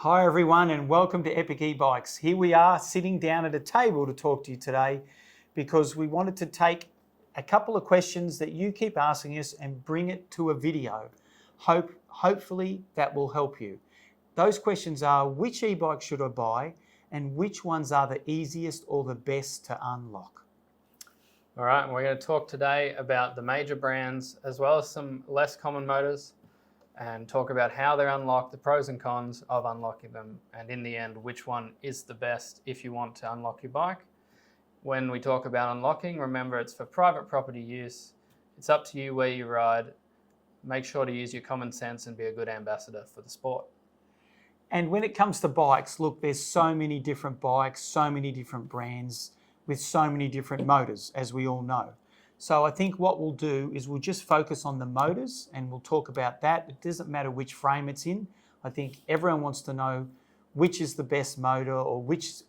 Hi everyone and welcome to Epic eBikes. Here we are sitting down at a table to talk to you today because we wanted to take a couple of questions that you keep asking us and bring it to a video. Hopefully that will help you. Those questions are: which e-bike should I buy and which ones are the easiest or the best to unlock? All right, and we're going to talk today about the major brands as well as some less common motors, and talk about how they're unlocked, the pros and cons of unlocking them, and in the end, which one is the best if you want to unlock your bike. When we talk about unlocking, remember it's for private property use. It's up to you where you ride. Make sure to use your common sense and be a good ambassador for the sport. And when it comes to bikes, look, there's so many different bikes, so many different brands with so many different motors, as we all know. So I think what we'll do is we'll just focus on the motors and we'll talk about that. It doesn't matter which frame it's in. I think everyone wants to know which is the best motor, or which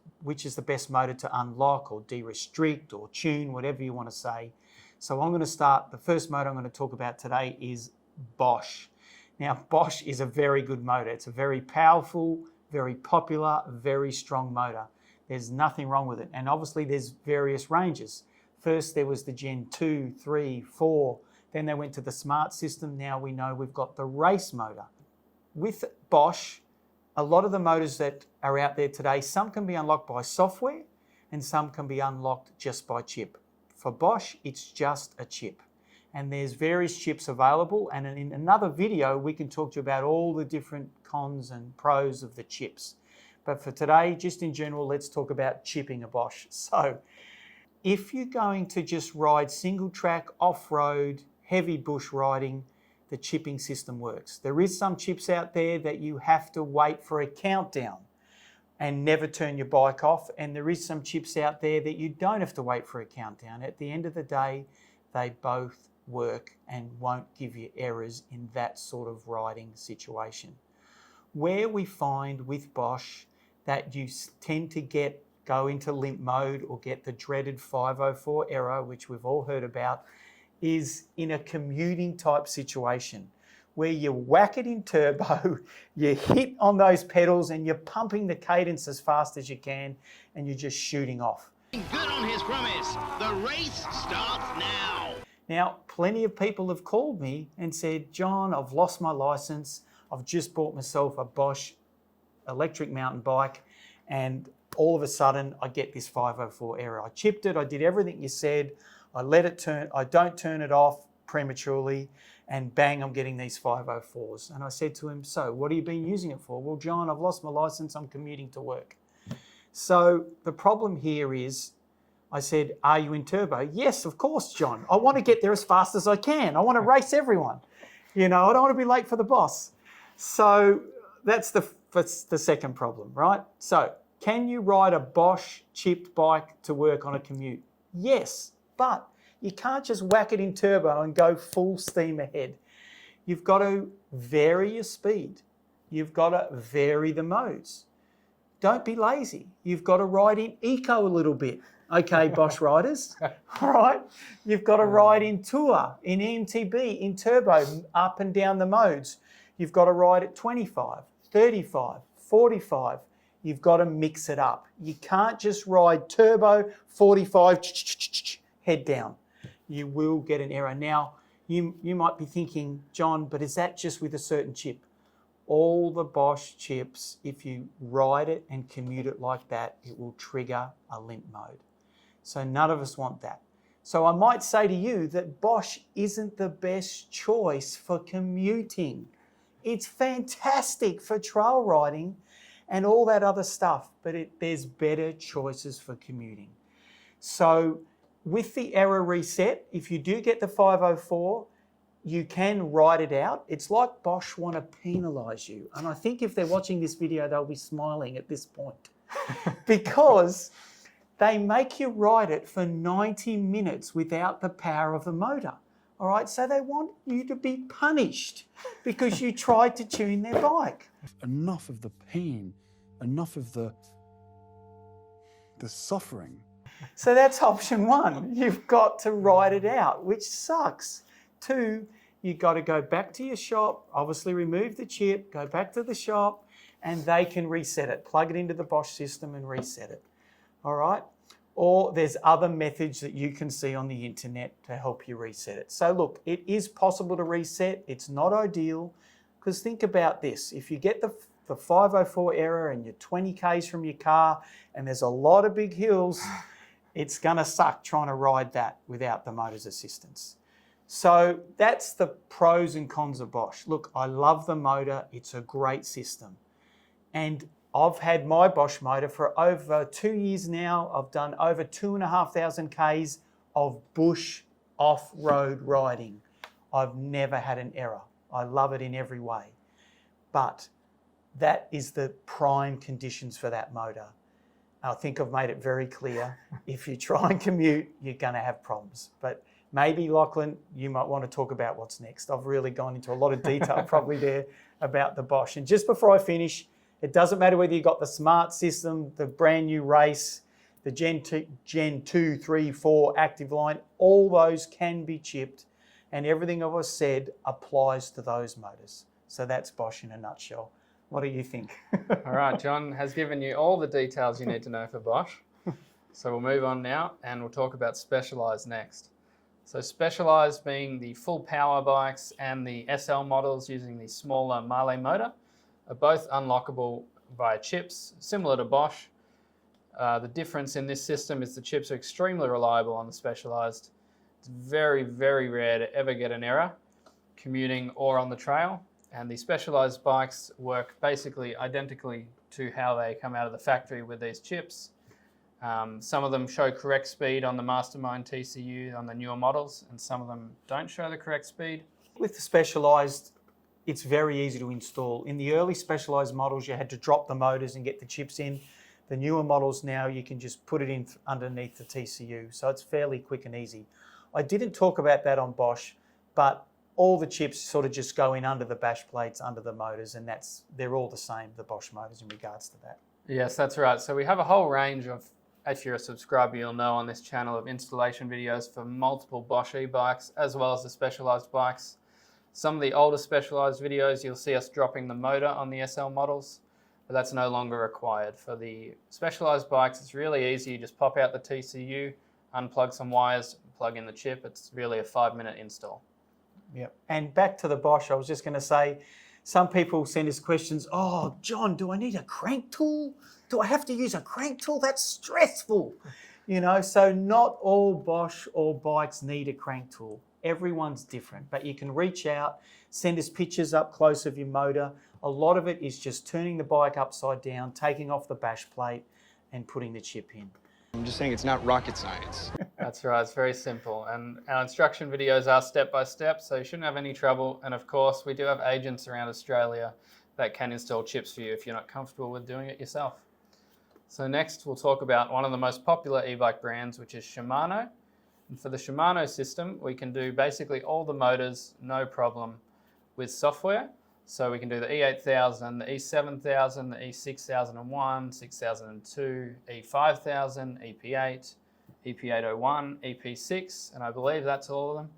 is the best motor to unlock or de-restrict or tune, whatever you want to say. So I'm going to start. The first motor I'm going to talk about today is Bosch. Now, Bosch is a very good motor. It's a very powerful, very popular, very strong motor. There's nothing wrong with it. And obviously there's various ranges. First, there was the Gen 2, 3, 4. Then they went to the smart system. Now we know we've got the race motor. With Bosch, a lot of the motors that are out there today, some can be unlocked by software and some can be unlocked just by chip. For Bosch, it's just a chip. And there's various chips available. And in another video, we can talk to you about all the different cons and pros of the chips. But for today, just in general, let's talk about chipping a Bosch. So, if you're going to just ride single track, off-road, heavy bush riding, the chipping system works. There is some chips out there that you have to wait for a countdown and never turn your bike off. And there is some chips out there that you don't have to wait for a countdown. At the end of the day, they both work and won't give you errors in that sort of riding situation. Where we find with Bosch that you tend to go into limp mode or get the dreaded 504 error, which we've all heard about, is in a commuting type situation where you whack it in turbo, you hit on those pedals and you're pumping the cadence as fast as you can and you're just shooting off. Good on his promise. The race starts now. Now, plenty of people have called me and said, John, I've lost my license. I've just bought myself a Bosch electric mountain bike and all of a sudden I get this 504 error. I chipped it, I did everything you said, I let it turn, I don't turn it off prematurely, and bang, I'm getting these 504s. And I said to him, so what have you been using it for? Well, John, I've lost my license, I'm commuting to work. So the problem here is, I said, are you in turbo? Yes, of course, John. I want to get there as fast as I can. I want to race everyone. You know, I don't want to be late for the boss. So that's the second problem, right? So can you ride a Bosch chipped bike to work on a commute? Yes, but you can't just whack it in turbo and go full steam ahead. You've got to vary your speed. You've got to vary the modes. Don't be lazy. You've got to ride in eco a little bit. Okay, Bosch riders, all right? You've got to ride in tour, in EMTB, in turbo, up and down the modes. You've got to ride at 25, 35, 45. You've got to mix it up. You can't just ride turbo, 45, head down. You will get an error. Now, you might be thinking, John, but is that just with a certain chip? All the Bosch chips, if you ride it and commute it like that, it will trigger a limp mode. So none of us want that. So I might say to you that Bosch isn't the best choice for commuting. It's fantastic for trail riding and all that other stuff, but there's better choices for commuting. So with the error reset, if you do get the 504, you can ride it out. It's like Bosch want to penalise you. And I think if they're watching this video, they'll be smiling at this point because they make you ride it for 90 minutes without the power of the motor. All right, so they want you to be punished because you tried to tune their bike. Enough of the pain, enough of the suffering. So that's option one. You've got to ride it out, which sucks. Two, you've got to go back to your shop, obviously remove the chip, go back to the shop and they can reset it. Plug it into the Bosch system and reset it. All right? Or there's other methods that you can see on the internet to help you reset it. So look, it is possible to reset. It's not ideal, because think about this. If you get the 504 error and you're 20 Ks from your car and there's a lot of big hills, it's gonna suck trying to ride that without the motor's assistance. So that's the pros and cons of Bosch. Look, I love the motor. It's a great system. And I've had my Bosch motor for over 2 years now. I've done over 2,500 Ks of bush off-road riding. I've never had an error. I love it in every way. But that is the prime conditions for that motor. I think I've made it very clear. If you try and commute, you're going to have problems. But maybe, Lachlan, you might want to talk about what's next. I've really gone into a lot of detail probably there about the Bosch. And just before I finish, it doesn't matter whether you've got the smart system, the brand new race, the Gen 2, 3, 4 active line, all those can be chipped, and everything I've said applies to those motors. So that's Bosch in a nutshell. What do you think? All right, John has given you all the details you need to know for Bosch. So we'll move on now and we'll talk about Specialized next. So Specialized being the full power bikes and the SL models using the smaller Marley motor are both unlockable via chips, similar to Bosch. The difference in this system is the chips are extremely reliable on the Specialized. It's very, very rare to ever get an error, commuting or on the trail. And the Specialized bikes work basically identically to how they come out of the factory with these chips. Some of them show correct speed on the Mastermind TCU on the newer models, and some of them don't show the correct speed. With the Specialized, it's very easy to install. In the early Specialized models, you had to drop the motors and get the chips in. The newer models now, you can just put it in underneath the TCU. So it's fairly quick and easy. I didn't talk about that on Bosch, but all the chips sort of just go in under the bash plates, under the motors, and they're all the same, the Bosch motors, in regards to that. Yes, that's right. So we have a whole range of, if you're a subscriber, you'll know on this channel, of installation videos for multiple Bosch e-bikes, as well as the Specialized bikes. Some of the older Specialized videos, you'll see us dropping the motor on the SL models, but that's no longer required. For the Specialized bikes, it's really easy. You just pop out the TCU, unplug some wires, plug in the chip. It's really a 5-minute install. Yep. And back to the Bosch, I was just going to say, some people send us questions, oh, John, do I need a crank tool? Do I have to use a crank tool? That's stressful. You know, so not all Bosch or bikes need a crank tool. Everyone's different, but you can reach out, send us pictures up close of your motor. A lot of it is just turning the bike upside down, taking off the bash plate and putting the chip in. I'm just saying it's not rocket science. That's right, it's very simple. And our instruction videos are step by step, so you shouldn't have any trouble. And of course, we do have agents around Australia that can install chips for you if you're not comfortable with doing it yourself. So next, we'll talk about one of the most popular e-bike brands, which is Shimano. And for the Shimano system, we can do basically all the motors, no problem, with software. So we can do the E8000, the E7000, the E6001, 6002, E5000, EP8, EP801, EP6, and I believe that's all of them.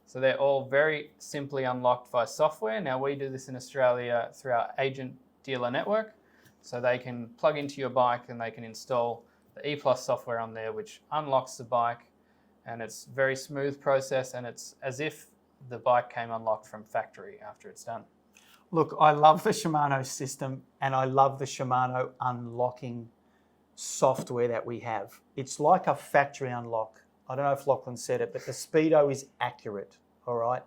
So they're all very simply unlocked by software. Now we do this in Australia through our agent dealer network. So they can plug into your bike and they can install the E+ software on there, which unlocks the bike. And it's a very smooth process, and it's as if the bike came unlocked from factory after it's done. Look, I love the Shimano system, and I love the Shimano unlocking software that we have. It's like a factory unlock. I don't know if Lachlan said it, but the speedo is accurate, all right?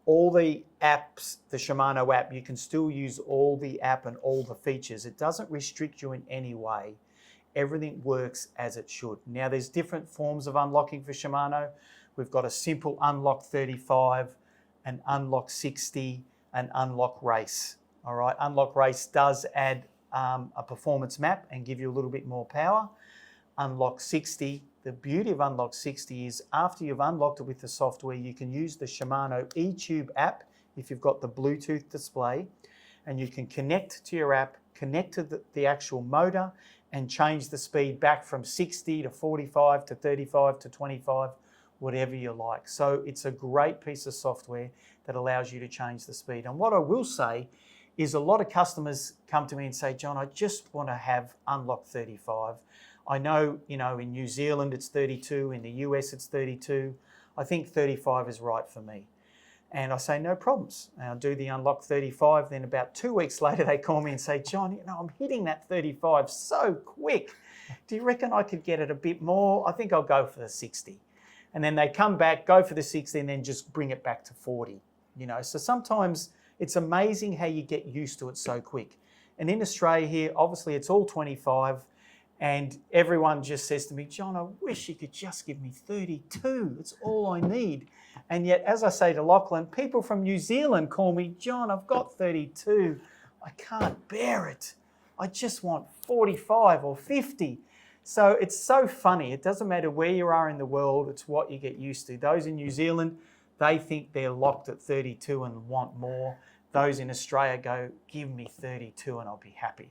All the apps, the Shimano app, you can still use all the app and all the features. It doesn't restrict you in any way. Everything works as it should. Now, there's different forms of unlocking for Shimano. We've got a simple unlock 35, an unlock 60, an unlock race. All right, unlock race does add a performance map and give you a little bit more power. Unlock 60, the beauty of unlock 60 is after you've unlocked it with the software, you can use the Shimano eTube app if you've got the Bluetooth display, and you can connect to your app, connect to the actual motor, and change the speed back from 60 to 45 to 35 to 25, whatever you like. So it's a great piece of software that allows you to change the speed. And what I will say is a lot of customers come to me and say, John, I just want to have unlock 35. I know, in New Zealand it's 32, in the US it's 32. I think 35 is right for me. And I say, no problems. And I'll do the unlock 35. Then about 2 weeks later, they call me and say, John, I'm hitting that 35 so quick. Do you reckon I could get it a bit more? I think I'll go for the 60. And then they come back, go for the 60, and then just bring it back to 40. So sometimes it's amazing how you get used to it so quick. And in Australia here, obviously it's all 25. And everyone just says to me, John, I wish you could just give me 32. It's all I need. And yet, as I say to Lachlan, people from New Zealand call me, John, I've got 32. I can't bear it. I just want 45 or 50. So it's so funny. It doesn't matter where you are in the world. It's what you get used to. Those in New Zealand, they think they're locked at 32 and want more. Those in Australia go, give me 32 and I'll be happy.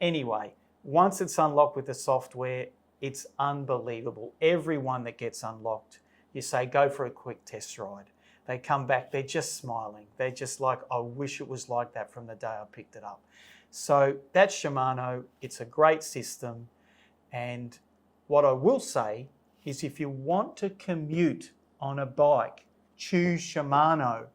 Anyway, once it's unlocked with the software, it's unbelievable. Everyone that gets unlocked, you say, go for a quick test ride. They come back, they're just smiling. They're just like, I wish it was like that from the day I picked it up. So that's Shimano. It's a great system. And what I will say is if you want to commute on a bike, choose Shimano.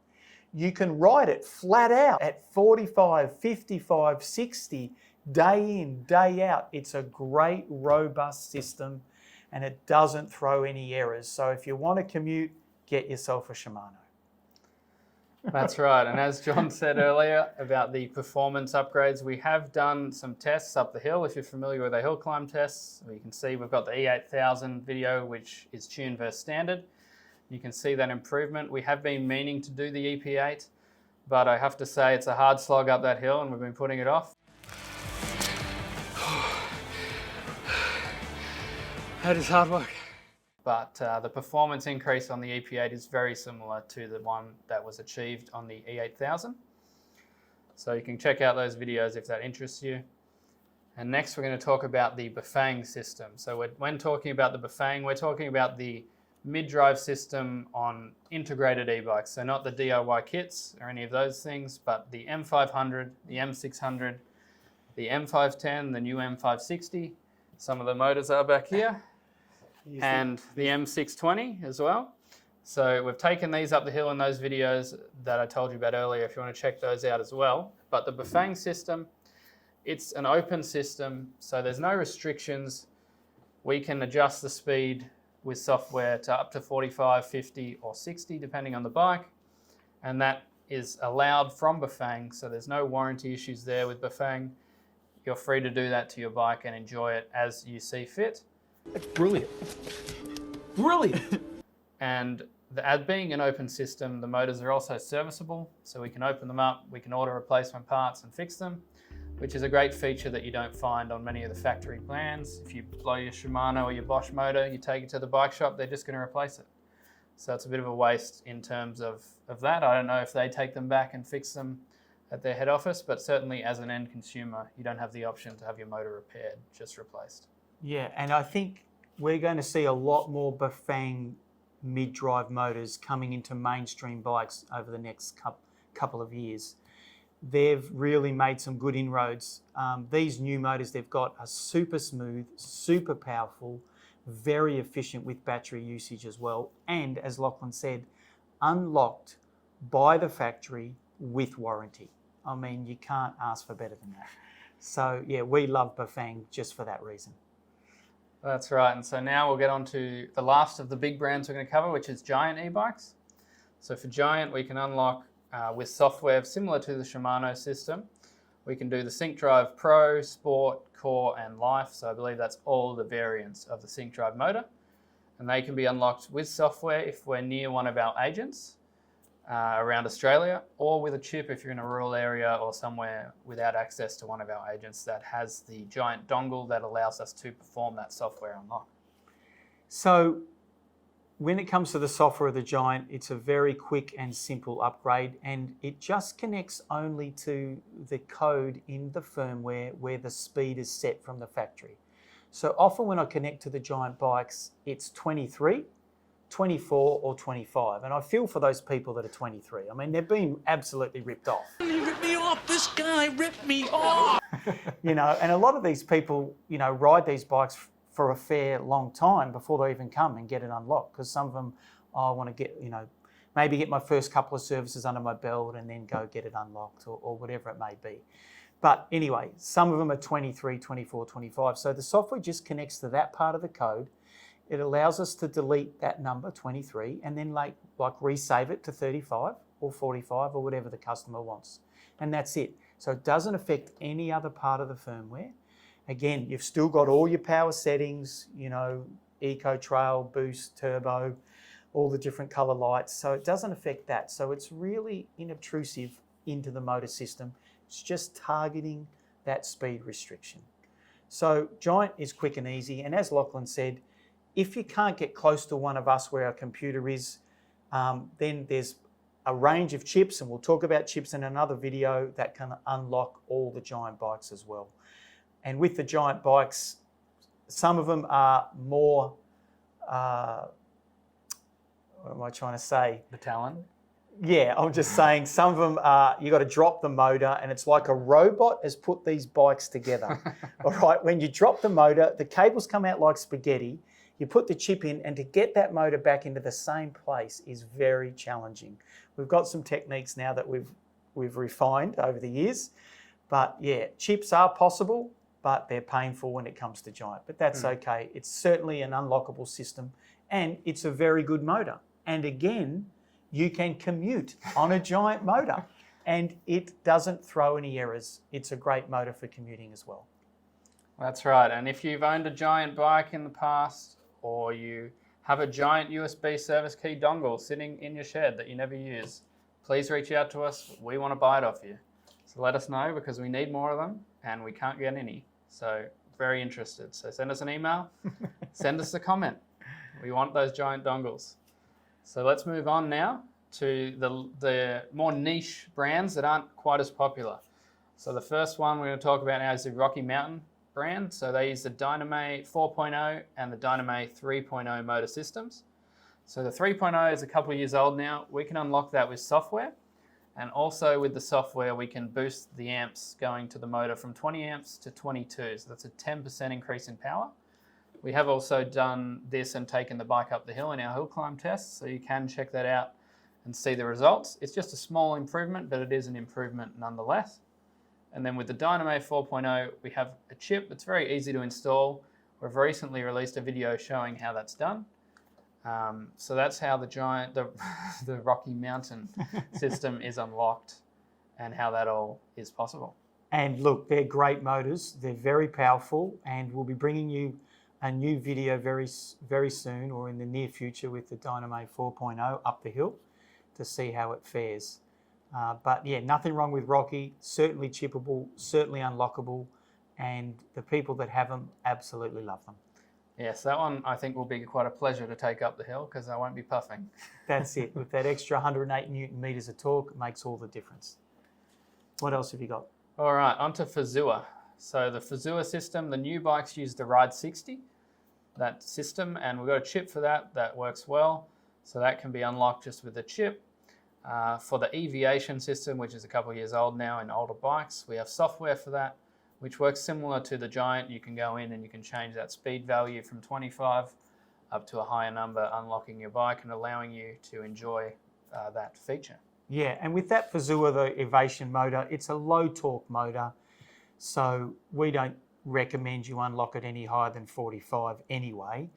You can ride it flat out at 45, 55, 60, day in, day out. It's a great, robust system and it doesn't throw any errors. So if you want to commute, get yourself a Shimano. That's right. And as John said earlier about the performance upgrades, we have done some tests up the hill. If you're familiar with the hill climb tests, you can see we've got the E8000 video, which is tuned versus standard. You can see that improvement. We have been meaning to do the EP8, but I have to say it's a hard slog up that hill and we've been putting it off. That is hard work. But the performance increase on the EP8 is very similar to the one that was achieved on the E8000. So you can check out those videos if that interests you. And next we're going to talk about the Bafang system. So when talking about the Bafang, we're talking about the mid-drive system on integrated e-bikes. So not the DIY kits or any of those things, but the M500, the M600, the M510, the new M560. Some of the motors are back here. And the M620 as well. So we've taken these up the hill in those videos that I told you about earlier if you want to check those out as well. But the Bafang system, it's an open system, so there's no restrictions. We can adjust the speed with software to up to 45, 50 or 60 depending on the bike. And that is allowed from Bafang, so there's no warranty issues there with Bafang. You're free to do that to your bike and enjoy it as you see fit. It's brilliant. Brilliant. And as being an open system, the motors are also serviceable, so we can open them up, we can order replacement parts and fix them, which is a great feature that you don't find on many of the factory plans. If you blow your Shimano or your Bosch motor, you take it to the bike shop, they're just going to replace it. So it's a bit of a waste in terms of that. I don't know if they take them back and fix them at their head office, but certainly as an end consumer, you don't have the option to have your motor repaired, just replaced. Yeah, and I think we're going to see a lot more Bafang mid-drive motors coming into mainstream bikes over the next couple of years. They've really made some good inroads. These new motors they've got are super smooth, super powerful, very efficient with battery usage as well, and as Lachlan said, unlocked by the factory with warranty. I mean, you can't ask for better than that. So yeah, we love Bafang just for that reason. That's right, and so now we'll get on to the last of the big brands we're going to cover, which is Giant e-bikes. So for Giant, we can unlock with software similar to the Shimano system. We can do the Sync Drive Pro, Sport, Core and Life, so I believe that's all the variants of the Sync Drive motor. And they can be unlocked with software if we're near one of our agents around Australia, or with a chip if you're in a rural area or somewhere without access to one of our agents that has the Giant dongle that allows us to perform that software unlock. So when it comes to the software of the Giant, it's a very quick and simple upgrade, and it just connects only to the code in the firmware where the speed is set from the factory. So often when I connect to the Giant bikes, it's 23, 24 or 25. And I feel for those people that are 23. I mean, they're being absolutely ripped off. He ripped me off. This guy ripped me off. You know, and a lot of these people, you know, ride these bikes for a fair long time before they even come and get it unlocked. Because some of them, I want to get, you know, maybe get my first couple of services under my belt and then go get it unlocked or whatever it may be. But anyway, some of them are 23, 24, 25. So the software just connects to that part of the code. It allows us to delete that number, 23, and then like resave it to 35 or 45 or whatever the customer wants. And that's it. So it doesn't affect any other part of the firmware. Again, you've still got all your power settings, you know, Eco Trail, Boost, Turbo, all the different color lights. So it doesn't affect that. So it's really inobtrusive into the motor system. It's just targeting that speed restriction. So Giant is quick and easy. And as Lachlan said, if you can't get close to one of us where our computer is, then there's a range of chips, and we'll talk about chips in another video, that can unlock all the Giant bikes as well. And with the Giant bikes, some of them are more, what am I trying to say? The Talon. Yeah, I'm just saying some of them are, you got to drop the motor and it's like a robot has put these bikes together. All right, when you drop the motor, the cables come out like spaghetti. You put the chip in, and to get that motor back into the same place is very challenging. We've got some techniques now that we've refined over the years. But yeah, chips are possible, but they're painful when it comes to Giant. But that's okay. It's certainly an unlockable system, and it's a very good motor. And again, you can commute on a Giant motor, and it doesn't throw any errors. It's a great motor for commuting as well. That's right. And if you've owned a Giant bike in the past, or you have a Giant USB service key dongle sitting in your shed that you never use, please reach out to us. We want to buy it off you. So let us know, because we need more of them and we can't get any. So very interested. So send us an email, send us a comment. We want those Giant dongles. So let's move on now to the more niche brands that aren't quite as popular. So the first one we're going to talk about now is the Rocky Mountain brand. So they use the Dyname 4.0 and the Dyname 3.0 motor systems. So the 3.0 is a couple of years old now. We can unlock that with software, and also with the software we can boost the amps going to the motor from 20 amps to 22. So that's a 10% increase in power. We have also done this and taken the bike up the hill in our hill climb tests, so you can check that out and see the results. It's just a small improvement, but it is an improvement nonetheless. And then with the Dyname 4.0, we have a chip that's very easy to install. We've recently released a video showing how that's done. So that's how the Rocky Mountain system is unlocked, and how that all is possible. And look, they're great motors. They're very powerful, and we'll be bringing you a new video very, very soon, or in the near future, with the Dyname 4.0 up the hill to see how it fares. But yeah, nothing wrong with Rocky. Certainly chippable, certainly unlockable, and the people that have them absolutely love them. Yes, that one I think will be quite a pleasure to take up the hill, because I won't be puffing. That's it. With that extra 108 Newton meters of torque, it makes all the difference. What else have you got? All right, onto Fazua. So the Fazua system, the new bikes use the Ride 60, that system, and we've got a chip for that works well. So that can be unlocked just with the chip. For the Eviation system, which is a couple of years old now in older bikes, we have software for that, which works similar to the Giant. You can go in and you can change that speed value from 25 up to a higher number, unlocking your bike and allowing you to enjoy that feature. Yeah, and with that Fazua, the Eviation motor, it's a low torque motor, so we don't recommend you unlock it any higher than 45 anyway.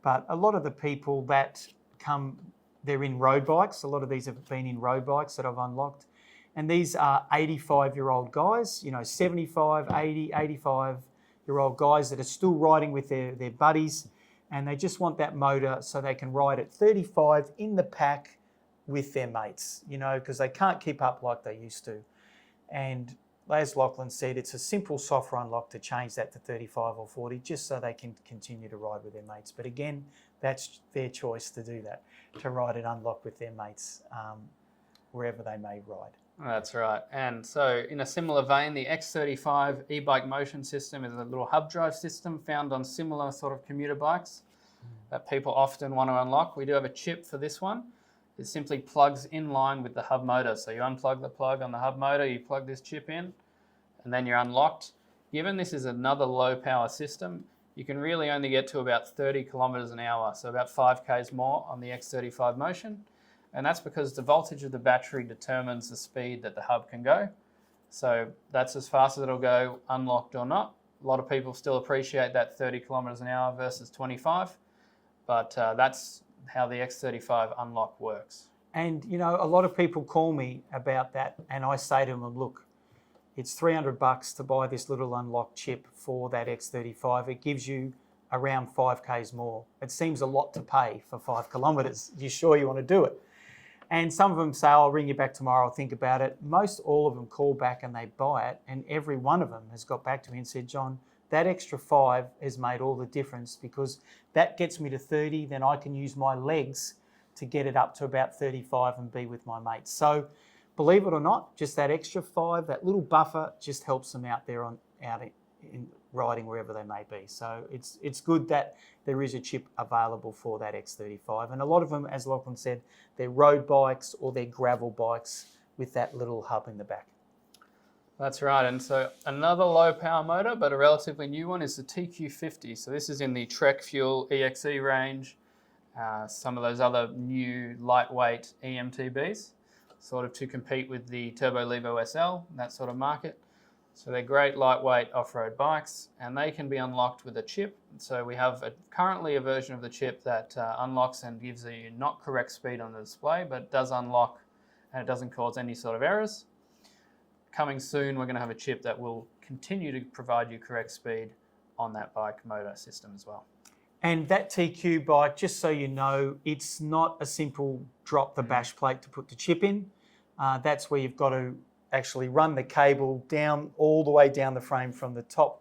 But a lot of the people that come, they're in road bikes. A lot of these have been in road bikes that I've unlocked. And these are 85-year-old guys, you know, 75, 80, 85-year-old guys that are still riding with their buddies, and they just want that motor so they can ride at 35 in the pack with their mates, you know, because they can't keep up like they used to. And as Lachlan said, it's a simple software unlock to change that to 35 or 40, just so they can continue to ride with their mates. But again, that's their choice to do that, to ride it unlocked with their mates wherever they may ride. That's right. And so in a similar vein, the X35 e-bike motion system is a little hub drive system found on similar sort of commuter bikes. that people often want to unlock. We do have a chip for this one. It simply plugs in line with the hub motor. So you unplug the plug on the hub motor, you plug this chip in, and then you're unlocked. Given this is another low power system, you can really only get to about 30 kilometers an hour, so about 5 k's more on the X35 Motion. And that's because the voltage of the battery determines the speed that the hub can go. So that's as fast as it'll go, unlocked or not. A lot of people still appreciate that 30 kilometers an hour versus 25, but that's how the X35 unlock works. And, you know, a lot of people call me about that, and I say to them, look, it's $300 to buy this little unlock chip for that X35. It gives you around 5 k's more. It seems a lot to pay for 5 kilometers. You sure you want to do it? And some of them say, I'll ring you back tomorrow, I'll think about it. Most all of them call back and they buy it, and every one of them has got back to me and said, John, that extra 5 has made all the difference, because that gets me to 30, then I can use my legs to get it up to about 35 and be with my mates. So believe it or not, just that extra 5, that little buffer just helps them out there in riding wherever they may be. So it's good that there is a chip available for that X35. And a lot of them, as Lachlan said, they're road bikes or they're gravel bikes with that little hub in the back. That's right. And so another low power motor, but a relatively new one, is the TQ50. So this is in the Trek Fuel EXE range, some of those other new lightweight EMTBs, sort of to compete with the Turbo Levo SL, that sort of market. So they're great lightweight off-road bikes, and they can be unlocked with a chip. So we have currently a version of the chip that unlocks and gives you not correct speed on the display, but does unlock and it doesn't cause any sort of errors. Coming soon, we're going to have a chip that will continue to provide you correct speed on that bike motor system as well. And that TQ bike, just so you know, it's not a simple drop the bash plate to put the chip in. That's where you've got to actually run the cable down, all the way down the frame from the top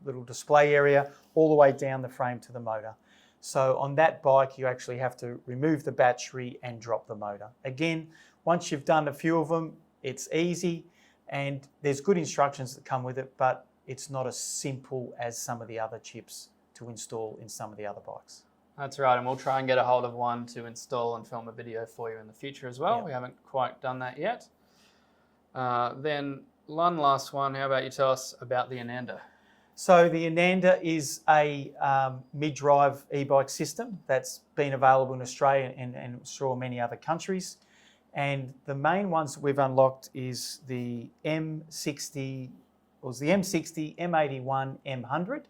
little display area, all the way down the frame to the motor. So on that bike, you actually have to remove the battery and drop the motor. Again, once you've done a few of them, it's easy, and there's good instructions that come with it, but it's not as simple as some of the other chips to install in some of the other bikes. That's right, and we'll try and get a hold of one to install and film a video for you in the future as well. Yep. We haven't quite done that yet. Then one last one, how about you tell us about the Ananda? So the Ananda is a mid-drive e-bike system that's been available in Australia and sure many other countries. And the main ones that we've unlocked is the M60, M81, M100.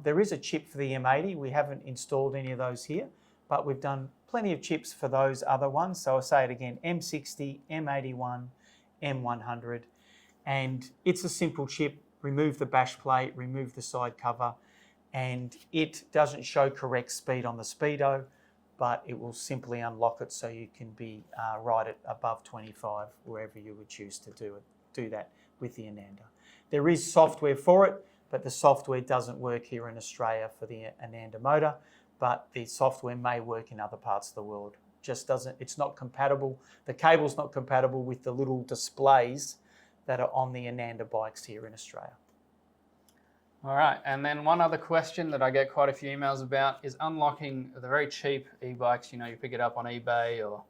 There is a chip for the M80. We haven't installed any of those here, but we've done plenty of chips for those other ones. So I'll say it again, M60, M81, M100. And it's a simple chip. Remove the bash plate, remove the side cover, and it doesn't show correct speed on the speedo, but it will simply unlock it so you can be ride it above 25 wherever you would choose to do that with the Ananda. There is software for it, but the software doesn't work here in Australia for the Ananda motor, but the software may work in other parts of the world. Just doesn't, it's not compatible. The cable's not compatible with the little displays that are on the Ananda bikes here in Australia. All right, and then one other question that I get quite a few emails about is unlocking the very cheap e-bikes. You know, you pick it up on eBay or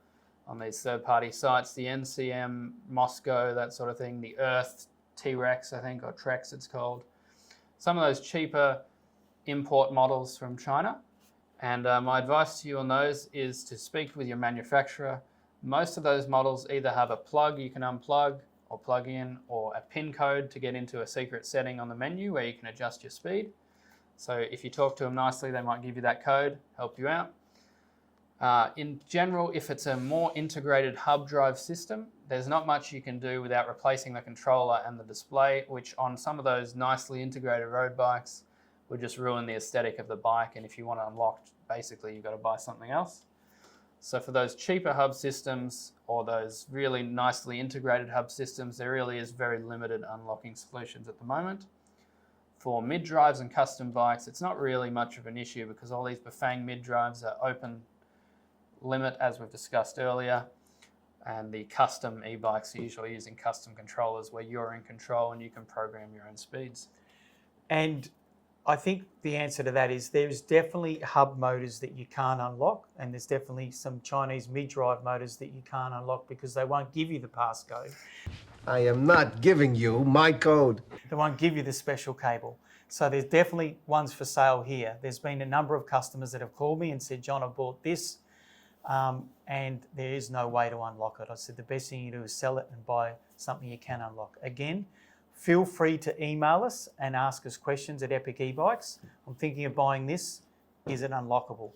on these third-party sites, the NCM, Moscow, that sort of thing, the Earth, T-Rex, I think, or Trex it's called. Some of those cheaper import models from China. And my advice to you on those is to speak with your manufacturer. Most of those models either have a plug you can unplug or plug in, or a pin code to get into a secret setting on the menu where you can adjust your speed. So if you talk to them nicely, they might give you that code, help you out. In general, if it's a more integrated hub drive system, there's not much you can do without replacing the controller and the display, which on some of those nicely integrated road bikes would just ruin the aesthetic of the bike. And if you want it unlocked, basically you've got to buy something else. So for those cheaper hub systems or those really nicely integrated hub systems, there really is very limited unlocking solutions at the moment. For mid-drives and custom bikes, it's not really much of an issue because all these Bafang mid-drives are open limit, as we've discussed earlier, and the custom e-bikes are usually using custom controllers where you're in control and you can program your own speeds. And I think the answer to that is there's definitely hub motors that you can't unlock, and there's definitely some Chinese mid-drive motors that you can't unlock because they won't give you the passcode. I am not giving you my code. They won't give you the special cable. So there's definitely ones for sale here. There's been a number of customers that have called me and said, John, I bought this and there is no way to unlock it. I said, the best thing you do is sell it and buy something you can unlock. Again, feel free to email us and ask us questions at Epic eBikes. I'm thinking of buying this. Is it unlockable?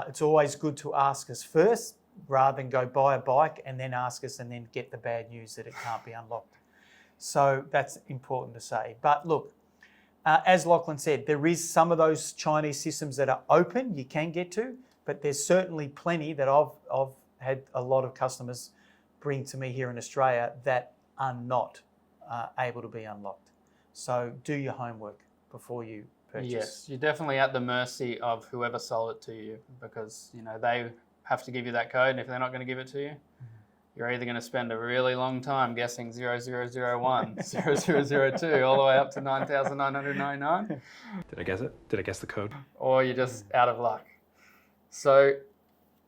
It's always good to ask us first rather than go buy a bike and then ask us and then get the bad news that it can't be unlocked. So that's important to say. But look, as Lachlan said, there is some of those Chinese systems that are open, you can get to, but there's certainly plenty that I've had a lot of customers bring to me here in Australia that are not able to be unlocked. So do your homework before you purchase. Yes, you're definitely at the mercy of whoever sold it to you because, you know, they have to give you that code, and if they're not going to give it to you, you're either going to spend a really long time guessing 0001, 0002, all the way up to 9,999. Did I guess it? Did I guess the code? Or you're just out of luck. So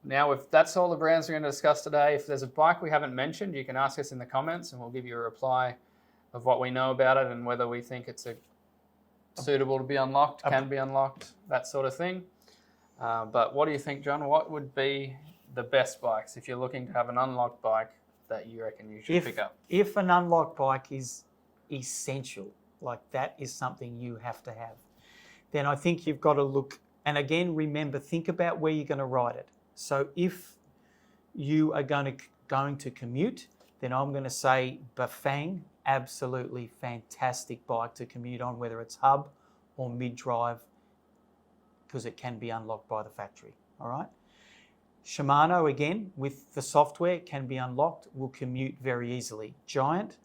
now if that's all the brands we're going to discuss today. If there's a bike we haven't mentioned, you can ask us in the comments and we'll give you a reply of what we know about it and whether we think it's suitable to be unlocked, can be unlocked, that sort of thing. But what do you think, John? What would be the best bikes if you're looking to have an unlocked bike that you reckon you should pick up? If an unlocked bike is essential, like that is something you have to have, then I think you've got to look, and again, remember, think about where you're going to ride it. So if you are going to commute, then I'm going to say Bafang, absolutely fantastic bike to commute on, whether it's hub or mid-drive, because it can be unlocked by the factory, all right? Shimano, again, with the software, can be unlocked, will commute very easily. Giant,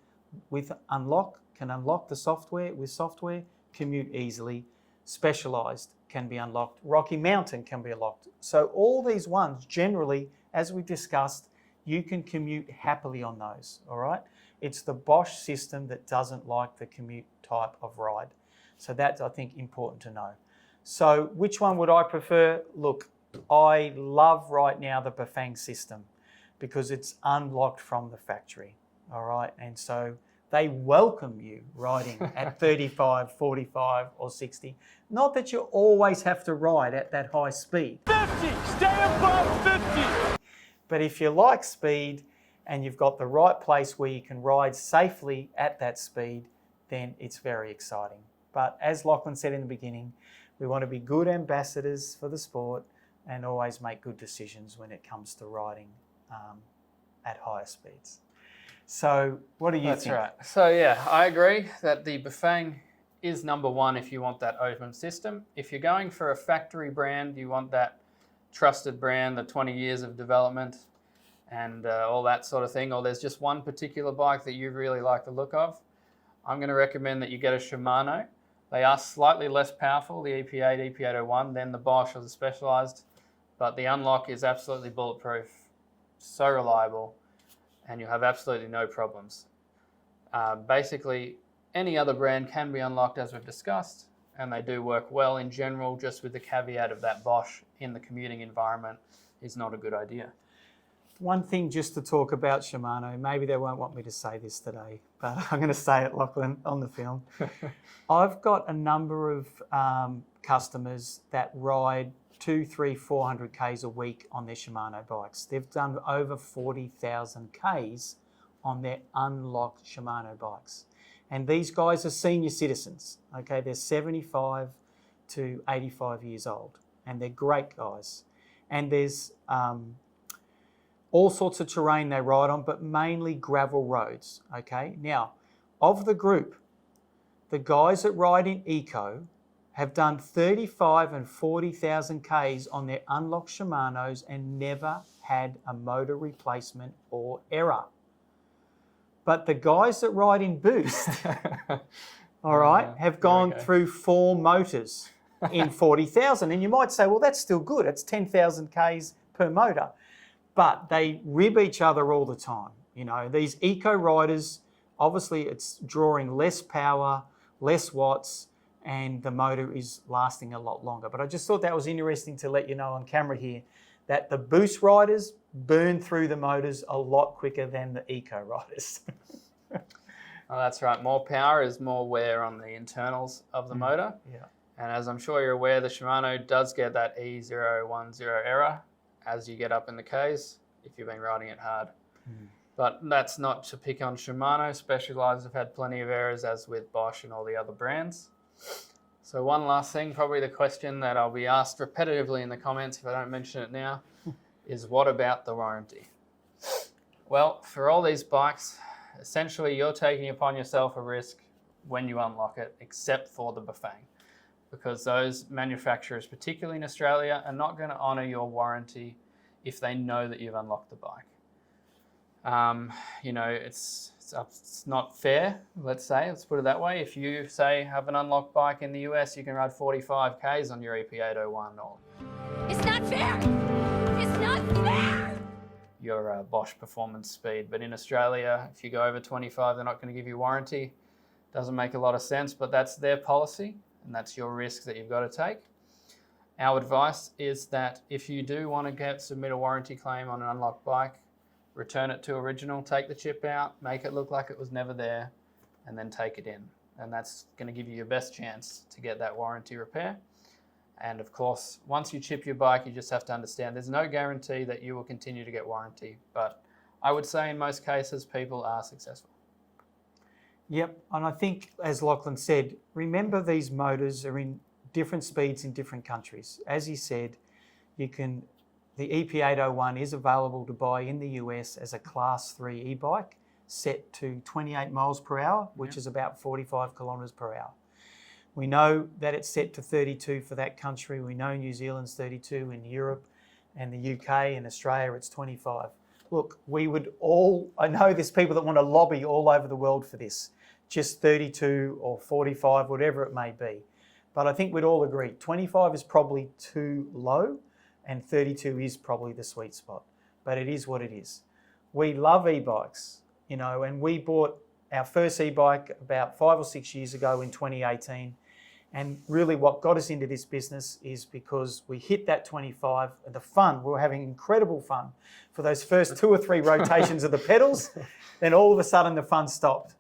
with can unlock the software, with software, commute easily. Specialized can be unlocked. Rocky Mountain can be unlocked. So all these ones, generally, as we discussed, you can commute happily on those, all right? It's the Bosch system that doesn't like the commute type of ride. So that's, I think, important to know. So which one would I prefer? Look, I love right now the Bafang system because it's unlocked from the factory, all right? And so they welcome you riding at 35, 45 or 60. Not that you always have to ride at that high speed. 50! Stay above 50! But if you like speed and you've got the right place where you can ride safely at that speed, then it's very exciting. But as Lachlan said in the beginning, we want to be good ambassadors for the sport and always make good decisions when it comes to riding at higher speeds. So what do you think? That's right. So yeah, I agree that the Bafang is number one if you want that open system. If you're going for a factory brand, you want that trusted brand, the 20 years of development and all that sort of thing, or there's just one particular bike that you really like the look of, I'm going to recommend that you get a Shimano. They are slightly less powerful, the EP8, EP801, than the Bosch or the Specialized, but the unlock is absolutely bulletproof, so reliable, and you'll have absolutely no problems. Basically, any other brand can be unlocked as we've discussed, and they do work well in general, just with the caveat of that Bosch in the commuting environment is not a good idea. One thing just to talk about Shimano, maybe they won't want me to say this today, but I'm going to say it, Lachlan, on the film. I've got a number of customers that ride 200, 300, 400 Ks a week on their Shimano bikes. They've done over 40,000 Ks on their unlocked Shimano bikes. And these guys are senior citizens, okay? They're 75 to 85 years old, and they're great guys. And there's all sorts of terrain they ride on, but mainly gravel roads, okay? Now, of the group, the guys that ride in Eco have done 35 and 40,000 Ks on their unlocked Shimanos and never had a motor replacement or error. But the guys that ride in Boost, all right, have gone through 4 motors in 40,000. And you might say, well, that's still good. It's 10,000 Ks per motor. But they rib each other all the time. You know, these eco riders, obviously it's drawing less power, less watts, and the motor is lasting a lot longer. But I just thought that was interesting to let you know on camera here that the boost riders burn through the motors a lot quicker than the eco riders. Oh, that's right. More power is more wear on the internals of the motor. Yeah. And as I'm sure you're aware, the Shimano does get that E010 error as you get up in the Ks if you've been riding it hard. But that's not to pick on Shimano. Specialized have had plenty of errors, as with Bosch and all the other brands. So one last thing, probably the question that I'll be asked repetitively in the comments if I don't mention it now, is what about the warranty? Well, for all these bikes, essentially you're taking upon yourself a risk when you unlock it, except for the Bafang, because those manufacturers, particularly in Australia, are not going to honour your warranty if they know that you've unlocked the bike. You know, it's not fair, let's put it that way. If you, say, have an unlocked bike in the US, you can ride 45 Ks on your EP801 or... It's not fair! It's not fair! Your Bosch performance speed. But in Australia, if you go over 25, they're not going to give you warranty. Doesn't make a lot of sense, but that's their policy, and that's your risk that you've got to take. Our advice is that if you do want to submit a warranty claim on an unlocked bike, return it to original, take the chip out, make it look like it was never there, and then take it in. And that's going to give you your best chance to get that warranty repair. And of course, once you chip your bike, you just have to understand there's no guarantee that you will continue to get warranty. But I would say in most cases, people are successful. Yep, and I think, as Lachlan said, remember these motors are in different speeds in different countries. As he said, the EP801 is available to buy in the US as a Class 3 e-bike set to 28 miles per hour, which is about 45 kilometres per hour. We know that it's set to 32 for that country. We know New Zealand's 32, in Europe and the UK and Australia it's 25. Look, I know there's people that want to lobby all over the world for this, just 32 or 45, whatever it may be. But I think we'd all agree, 25 is probably too low and 32 is probably the sweet spot. But it is what it is. We love e-bikes, you know, and we bought our first e-bike about 5 or 6 years ago in 2018. And really what got us into this business is because we hit that 25, and the fun, we were having incredible fun for those first 2 or 3 rotations of the pedals. Then all of a sudden the fun stopped.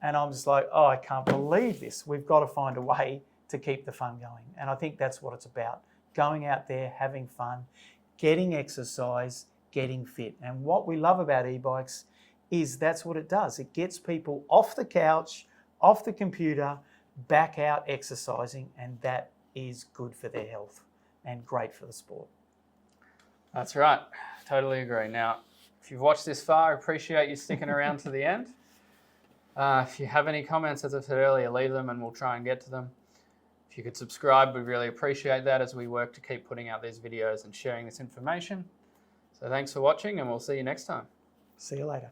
And I'm just like, oh, I can't believe this. We've got to find a way to keep the fun going. And I think that's what it's about. Going out there, having fun, getting exercise, getting fit. And what we love about e-bikes is that's what it does. It gets people off the couch, off the computer, back out exercising, and that is good for their health and great for the sport. That's right. Totally agree. Now, if you've watched this far, I appreciate you sticking around to the end. If you have any comments, as I said earlier, leave them and we'll try and get to them. If you could subscribe, we'd really appreciate that as we work to keep putting out these videos and sharing this information. So thanks for watching, and we'll see you next time. See you later.